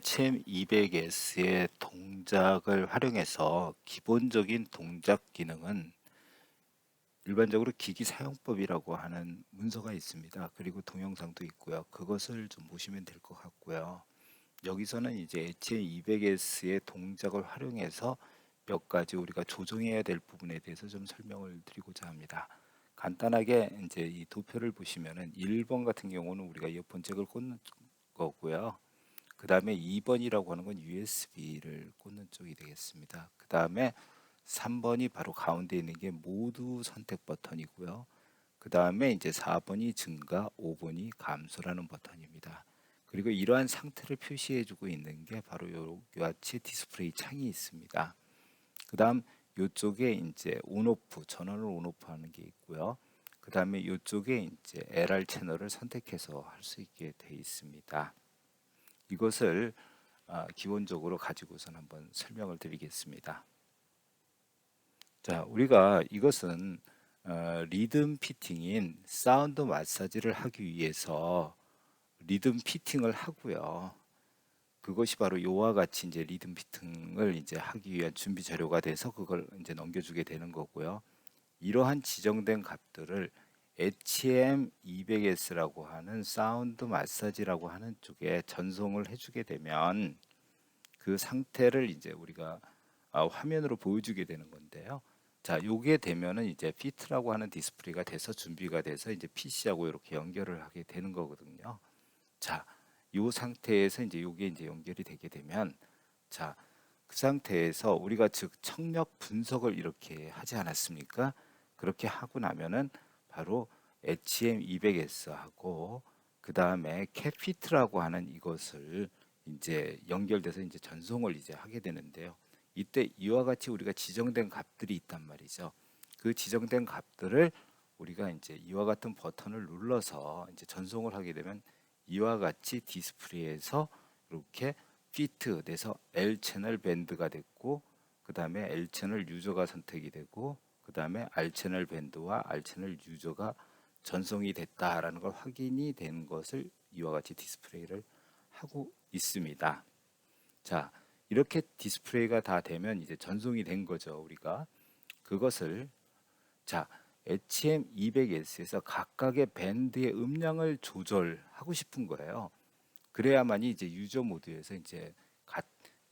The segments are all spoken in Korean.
HM200S의 동작을 활용해서 기본적인 동작 기능은 일반적으로 기기 사용법이라고 하는 문서가 있습니다. 그리고 동영상도 있고요. 그것을 좀 보시면 될 것 같고요. 여기서는 이제 HM200S의 동작을 활용해서 몇 가지 우리가 조정해야 될 부분에 대해서 좀 설명을 드리고자 합니다. 간단하게 이제 이 도표를 보시면은 1번 같은 경우는 우리가 이어폰 잭을 꽂는 거고요. 그 다음에 2번이라고 하는 건 USB를 꽂는 쪽이 되겠습니다. 그 다음에 3번이 바로 가운데 있는 게 모두 선택 버튼이고요. 그 다음에 이제 4번이 증가, 5번이 감소라는 버튼입니다. 그리고 이러한 상태를 표시해주고 있는 게 바로 요같이 디스플레이 창이 있습니다. 그 다음 이쪽에 이제 온오프, 전원을 온오프 하는 게 있고요. 그 다음에 이쪽에 이제 LR 채널을 선택해서 할 수 있게 되어 있습니다. 이것을 기본적으로 가지고선 한번 설명을 드리겠습니다. 자, 우리가 이것은 리듬 피팅인 사운드 마사지를 하기 위해서 리듬 피팅을 하고요. 그것이 바로 요와 같이 이제 리듬 피팅을 이제 하기 위한 준비 자료가 돼서 그걸 이제 넘겨주게 되는 거고요. 이러한 지정된 값들을 HM200S라고 하는 사운드 마사지라고 하는 쪽에 전송을 해주게 되면 그 상태를 이제 우리가 화면으로 보여주게 되는 건데요. 자, 요게 되면은 이제 피트라고 하는 디스플레이가 돼서 준비가 돼서 이제 PC하고 이렇게 연결을 하게 되는 거거든요. 자, 요 상태에서 이제 요게 이제 연결이 되게 되면 자, 그 상태에서 우리가 즉 청력 분석을 이렇게 하지 않았습니까? 그렇게 하고 나면은 바로 HM200S하고 그 다음에 캡피트라고 하는 이것을 이제 연결돼서 이제 전송을 이제 하게 되는데요. 이때 이와 같이 우리가 지정된 값들이 있단 말이죠. 그 지정된 값들을 우리가 이제 이와 같은 버튼을 눌러서 이제 전송을 하게 되면 이와 같이 디스플레이에서 이렇게 피트 돼서 L 채널 밴드가 됐고 그 다음에 L 채널 유저가 선택이 되고 그 다음에 R 채널 밴드와 R 채널 유저가 전송이 됐다라는 걸 확인이 된 것을 이와 같이 디스플레이를 하고 있습니다. 자, 이렇게 디스플레이가 다 되면 이제 전송이 된 거죠. 우리가 그것을 자, HM200S에서 각각의 밴드의 음량을 조절하고 싶은 거예요. 그래야만이 이제 유저 모드에서 이제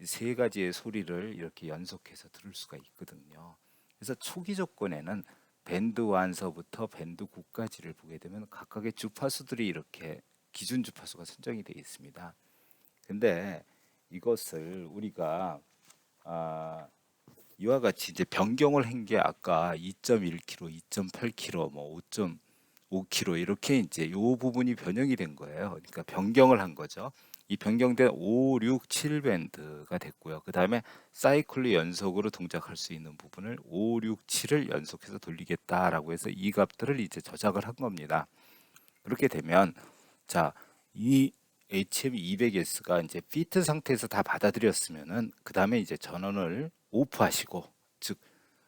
세 가지의 소리를 이렇게 연속해서 들을 수가 있거든요. 그래서 초기 조건에는 밴드 1서부터 밴드 9까지를 보게 되면 각각의 주파수들이 이렇게 기준 주파수가 선정이 되어 있습니다. 근데 이것을 우리가 아, 이와 같이 이제 변경을 한 게 아까 2.1kg, 2.8kg, 뭐 5.5kg 이렇게 이제 요 부분이 변형이 된 거예요. 그러니까 변경을 한 거죠. 이 변경된 5, 6, 7 밴드가 됐고요. 그 다음에 사이클로 연속으로 동작할 수 있는 부분을 5, 6, 7을 연속해서 돌리겠다라고 해서 이 값들을 이제 저장을 한 겁니다. 그렇게 되면 자, 이 HM200S가 이제 피트 상태에서 다 받아들였으면은 그 다음에 이제 전원을 오프하시고 즉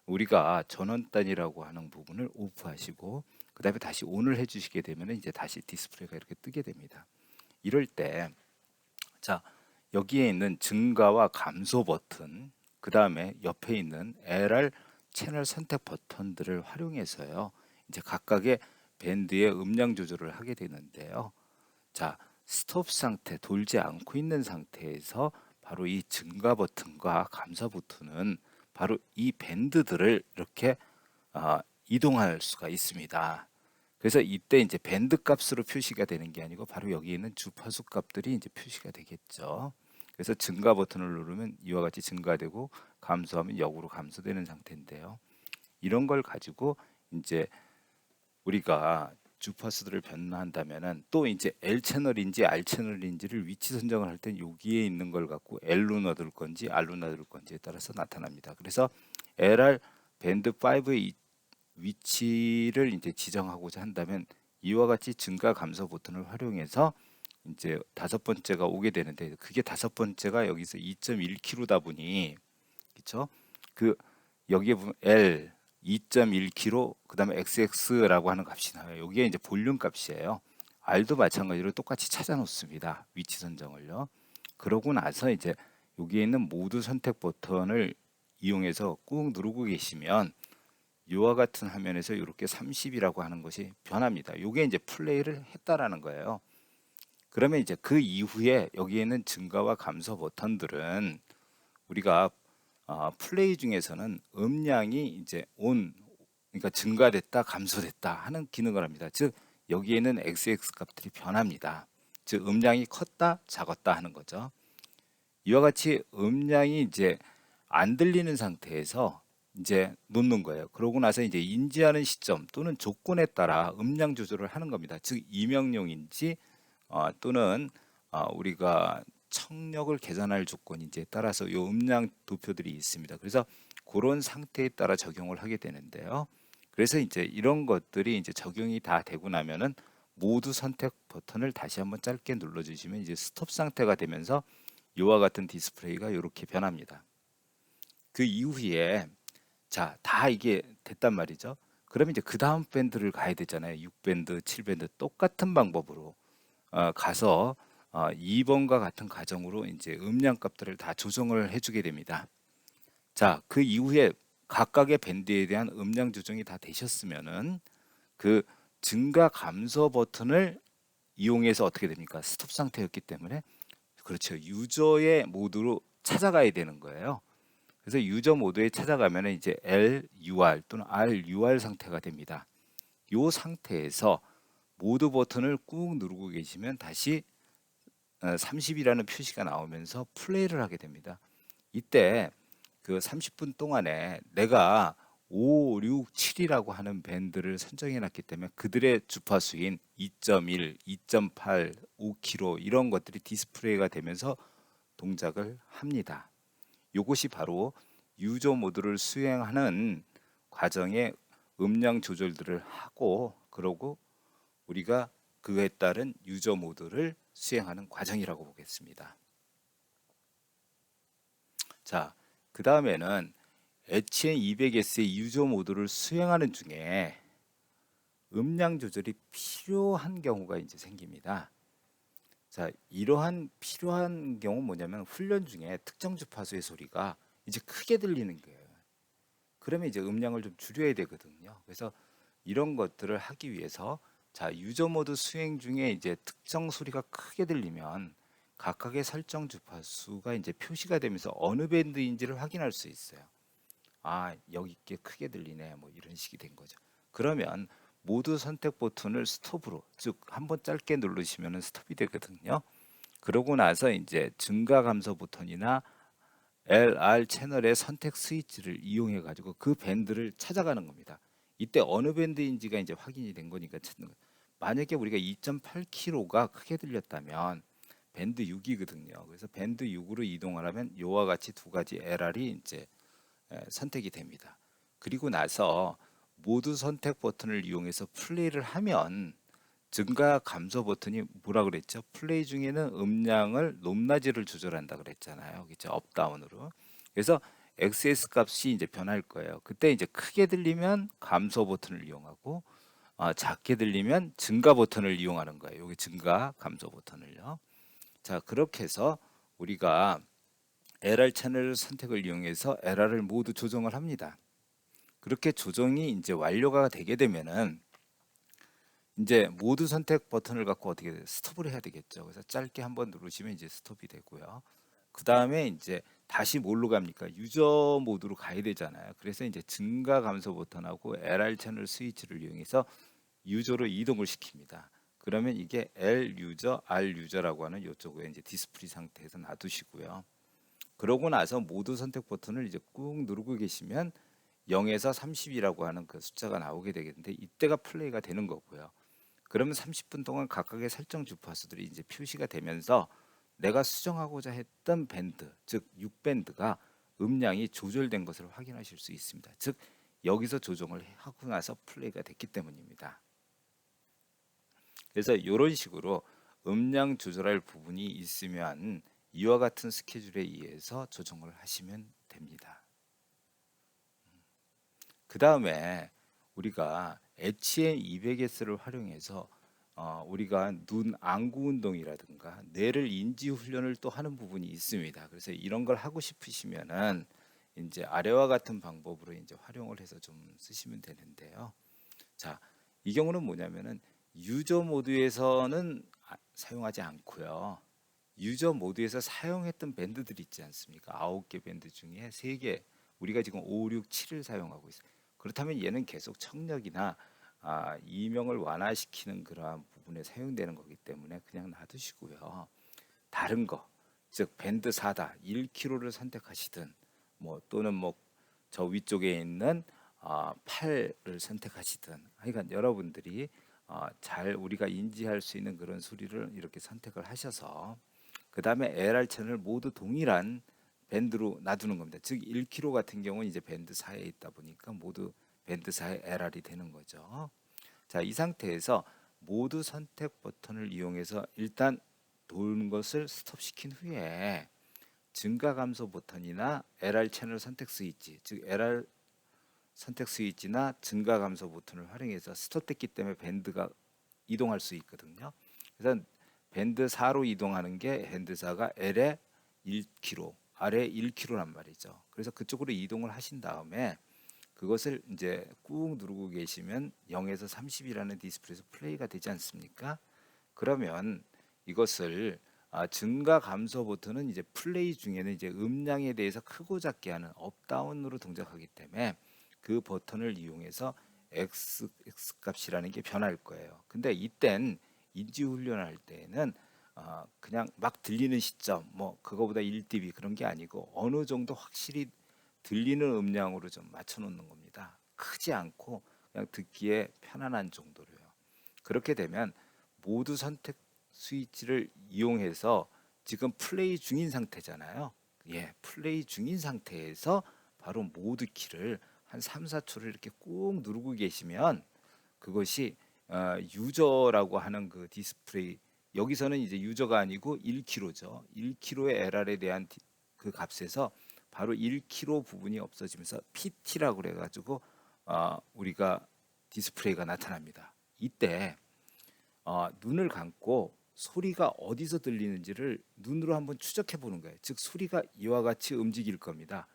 우리가 전원단이라고 하는 부분을 오프하시고 그 다음에 다시 온을 해주시게 되면은 이제 다시 디스플레이가 이렇게 뜨게 됩니다. 이럴 때 자, 여기에 있는 증가와 감소 버튼 그 다음에 옆에 있는 LR 채널 선택 버튼들을 활용해서요. 이제 각각의 밴드의 음량 조절을 하게 되는데요. 자, 스톱 상태, 돌지 않고 있는 상태에서 바로 이 증가 버튼과 감소 버튼은 바로 이 밴드들을 이렇게 이동할 수가 있습니다. 그래서 이때 이제 밴드 값으로 표시가 되는 게 아니고 바로 여기 있는 주파수 값들이 이제 표시가 되겠죠. 그래서 증가 버튼을 누르면 이와 같이 증가되고 감소하면 역으로 감소되는 상태인데요. 이런 걸 가지고 이제 우리가 주파수들을 변화한다면은 또 이제 L 채널인지 R 채널인지를 위치 선정을 할 땐 여기에 있는 걸 갖고 L로 놔둘 건지 R로 놔둘 건지에 따라서 나타납니다. 그래서 LR 밴드 5의 위치를 이제 지정하고자 한다면 이와 같이 증가 감소 버튼을 활용해서 이제 다섯 번째가 오게 되는데 그게 다섯 번째가 여기서 2.1kg다 보니 그렇죠? 그 여기에 보면 L 2.1kg 그다음에 XX라고 하는 값이 나와요. 여기에 이제 볼륨 값이에요. R도 마찬가지로 똑같이 찾아 놓습니다. 위치 선정을요. 그러고 나서 이제 여기에 있는 모두 선택 버튼을 이용해서 꾹 누르고 계시면 이와 같은 화면에서 이렇게 30이라고 하는 것이 변합니다. 이게 이제 플레이를 했다라는 거예요. 그러면 이제 그 이후에 여기에 있는 증가와 감소 버튼들은 우리가 플레이 중에서는 음량이 이제 그러니까 증가됐다, 감소됐다 하는 기능을 합니다. 즉 여기에는 XX 값들이 변합니다. 즉 음량이 컸다, 작았다 하는 거죠. 이와 같이 음량이 이제 안 들리는 상태에서 이제 놓는 거예요. 그러고 나서 이제 인지하는 시점 또는 조건에 따라 음량 조절을 하는 겁니다. 즉 이명용인지 또는 우리가 청력을 계산할 조건인지에 따라서 이 음량 도표들이 있습니다. 그래서 그런 상태에 따라 적용을 하게 되는데요. 그래서 이제 이런 것들이 이제 적용이 다 되고 나면은 모두 선택 버튼을 다시 한번 짧게 눌러주시면 이제 스톱 상태가 되면서 이와 같은 디스플레이가 이렇게 변합니다. 그 이후에 자, 다 이게 됐단 말이죠. 그러면 이제 그 다음 밴드를 가야 되잖아요. 6밴드, 7밴드 똑같은 방법으로 가서 2번과 같은 과정으로 이제 음량 값들을 다 조정을 해주게 됩니다. 자, 그 이후에 각각의 밴드에 대한 음량 조정이 다 되셨으면은 그 증가 감소 버튼을 이용해서 어떻게 됩니까? 스톱 상태였기 때문에 그렇죠. 유저의 모드로 찾아가야 되는 거예요. 그래서 유저 모드에 찾아가면 이제 LUR 또는 RUR 상태가 됩니다. 이 상태에서 모드 버튼을 꾹 누르고 계시면 다시 30이라는 표시가 나오면서 플레이를 하게 됩니다. 이때 그 30분 동안에 내가 5, 6, 7이라고 하는 밴드를 선정해 놨기 때문에 그들의 주파수인 2.1, 2.8, 5km 이런 것들이 디스플레이가 되면서 동작을 합니다. 이것이 바로 유저 모드를 수행하는 과정의 음량 조절들을 하고 그러고 우리가 그에 따른 유저 모드를 수행하는 과정이라고 보겠습니다. 자, 그 다음에는 HN200S의 유저 모드를 수행하는 중에 음량 조절이 필요한 경우가 이제 생깁니다. 자, 이러한 필요한 경우 뭐냐면 훈련 중에 특정 주파수의 소리가 이제 크게 들리는 거예요. 그러면 이제 음량을 좀 줄여야 되거든요. 그래서 이런 것들을 하기 위해서 자, 유저 모드 수행 중에 이제 특정 소리가 크게 들리면 각각의 설정 주파수가 이제 표시가 되면서 어느 밴드인지를 확인할 수 있어요. 아, 여기 게 크게 들리네. 뭐 이런 식이 된 거죠. 그러면 모두 선택 버튼을 스톱으로 즉 한번 짧게 누르시면 스톱이 되거든요. 그러고 나서 이제 증가 감소 버튼이나 LR 채널의 선택 스위치를 이용해 가지고 그 밴드를 찾아가는 겁니다. 이때 어느 밴드인지가 이제 확인이 된 거니까 찾는 거예요. 만약에 우리가 2.8kHz가 크게 들렸다면 밴드 6이거든요. 그래서 밴드 6으로 이동하려면 이와 같이 두 가지 LR이 이제 선택이 됩니다. 그리고 나서 모두 선택 버튼을 이용해서 플레이를 하면 증가 감소 버튼이 뭐라 그랬죠? 플레이 중에는 음량을 높낮이를 조절한다 그랬잖아요. 그죠? 업다운으로. 그래서 XS 값이 이제 변할 거예요. 그때 이제 크게 들리면 감소 버튼을 이용하고 작게 들리면 증가 버튼을 이용하는 거예요. 여기 증가 감소 버튼을요. 자, 그렇게 해서 우리가 LR 채널 선택을 이용해서 LR을 모두 조정을 합니다. 그렇게 조정이 이제 완료가 되게 되면은 이제 모두 선택 버튼을 갖고 어떻게 스톱을 해야 되겠죠. 그래서 짧게 한번 누르시면 이제 스톱이 되고요. 그 다음에 이제 다시 뭘로 갑니까? 유저 모드로 가야 되잖아요. 그래서 이제 증가 감소 버튼하고 LR 채널 스위치를 이용해서 유저로 이동을 시킵니다. 그러면 이게 L 유저, R 유저라고 하는 이쪽에 이제 디스플레이 상태에서 놔두시고요. 그러고 나서 모두 선택 버튼을 이제 꾹 누르고 계시면 0에서 30이라고 하는 그 숫자가 나오게 되겠는데 이때가 플레이가 되는 거고요. 그러면 30분 동안 각각의 설정 주파수들이 이제 표시가 되면서 내가 수정하고자 했던 밴드, 즉 6밴드가 음량이 조절된 것을 확인하실 수 있습니다. 즉 여기서 조정을 하고 나서 플레이가 됐기 때문입니다. 그래서 이런 식으로 음량 조절할 부분이 있으면 이와 같은 스케줄에 의해서 조정을 하시면 됩니다. 그 다음에 우리가 HN200S를 활용해서 우리가 눈 안구 운동이라든가 뇌를 인지 훈련을 또 하는 부분이 있습니다. 그래서 이런 걸 하고 싶으시면은 이제 아래와 같은 방법으로 이제 활용을 해서 좀 쓰시면 되는데요. 자, 이 경우는 뭐냐면은 유저 모드에서는 사용하지 않고요. 유저 모드에서 사용했던 밴드들 있지 않습니까? 9개 밴드 중에 3개, 우리가 지금 5, 6, 7을 사용하고 있어요. 그렇다면 얘는 계속 청력이나 이명을 완화시키는 그러한 부분에 사용되는 거기 때문에 그냥 놔두시고요. 다른 거, 즉 밴드 4다, 1kg를 선택하시든 뭐 또는 뭐 저 위쪽에 있는 8을 선택하시든 하여간 여러분들이 잘 우리가 인지할 수 있는 그런 소리를 이렇게 선택을 하셔서 그 다음에 LR 채널 모두 동일한 밴드로 놔두는 겁니다. 즉 1kg 같은 경우는 이제 밴드 4에 있다 보니까 모두 밴드 4의 LR이 되는 거죠. 자, 이 상태에서 모두 선택 버튼을 이용해서 일단 도는 것을 스톱시킨 후에 증가 감소 버튼이나 LR 채널 선택 스위치, 즉 LR 선택 스위치나 증가 감소 버튼을 활용해서 스톱됐기 때문에 밴드가 이동할 수 있거든요. 그래서 밴드 4로 이동하는 게 밴드 4가 L에 1kg, R에 1kg란 말이죠. 그래서 그쪽으로 이동을 하신 다음에 그것을 이제 꾹 누르고 계시면 0에서 30이라는 디스플레이에서 플레이가 되지 않습니까? 그러면 이것을 증가 감소 버튼은 이제 플레이 중에는 이제 음량에 대해서 크고 작게 하는 업다운으로 동작하기 때문에 그 버튼을 이용해서 X 값이라는 게 변할 거예요. 근데 이땐 인지 훈련할 때에는 그냥 막 들리는 시점 뭐 그거보다 1dB 그런 게 아니고 어느 정도 확실히 들리는 음량으로 좀 맞춰 놓는 겁니다. 크지 않고 그냥 듣기에 편안한 정도로요. 그렇게 되면 모두 선택 스위치를 이용해서 지금 플레이 중인 상태잖아요. 예, 플레이 중인 상태에서 바로 모드 키를 한 3, 4초를 이렇게 꾹 누르고 계시면 그것이 유저라고 하는 그 디스플레이 여기서는 이제 유저가 아니고 1kg죠. 1kg의 LR에 대한 그 값에서 바로 1kg 부분이 없어지면서 PT라고 그래가지고 우리가 디스플레이가 나타납니다. 이때 눈을 감고 소리가 어디서 들리는지를 눈으로 한번 추적해 보는 거예요. 즉 소리가 이와 같이 움직일 겁니다.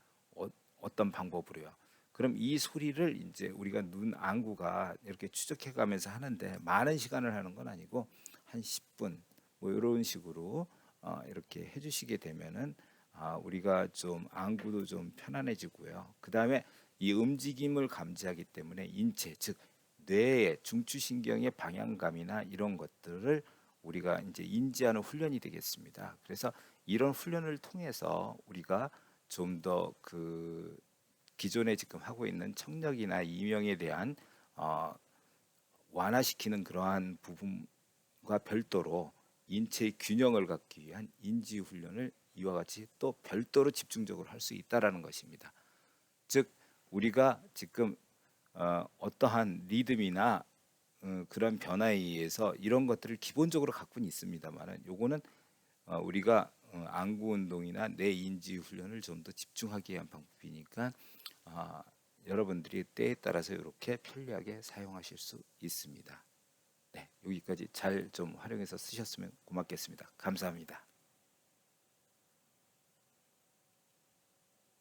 어떤 방법으로요? 그럼 이 소리를 이제 우리가 눈 안구가 이렇게 추적해 가면서 하는데 많은 시간을 하는 건 아니고 한 10분 뭐 이런 식으로 이렇게 해주시게 되면은 우리가 좀 안구도 좀 편안해지고요. 그 다음에 이 움직임을 감지하기 때문에 인체 즉 뇌의 중추신경의 방향감이나 이런 것들을 우리가 이제 인지하는 훈련이 되겠습니다. 그래서 이런 훈련을 통해서 우리가 좀 더 그 기존에 지금 하고 있는 청력이나 이명에 대한 어, 완화시키는 그러한 부분과 별도로 인체의 균형을 갖기 위한 인지 훈련을 이와 같이 또 별도로 집중적으로 할 수 있다라는 것입니다. 즉 우리가 지금 어떠한 리듬이나 그런 변화에 의해서 이런 것들을 기본적으로 갖고는 있습니다만은 요거는 우리가 안구 운동이나 뇌 인지 훈련을 좀 더 집중하기 위한 방법이니까 여러분들이 때에 따라서 이렇게 편리하게 사용하실 수 있습니다. 네, 여기까지 잘 좀 활용해서 쓰셨으면 고맙겠습니다. 감사합니다.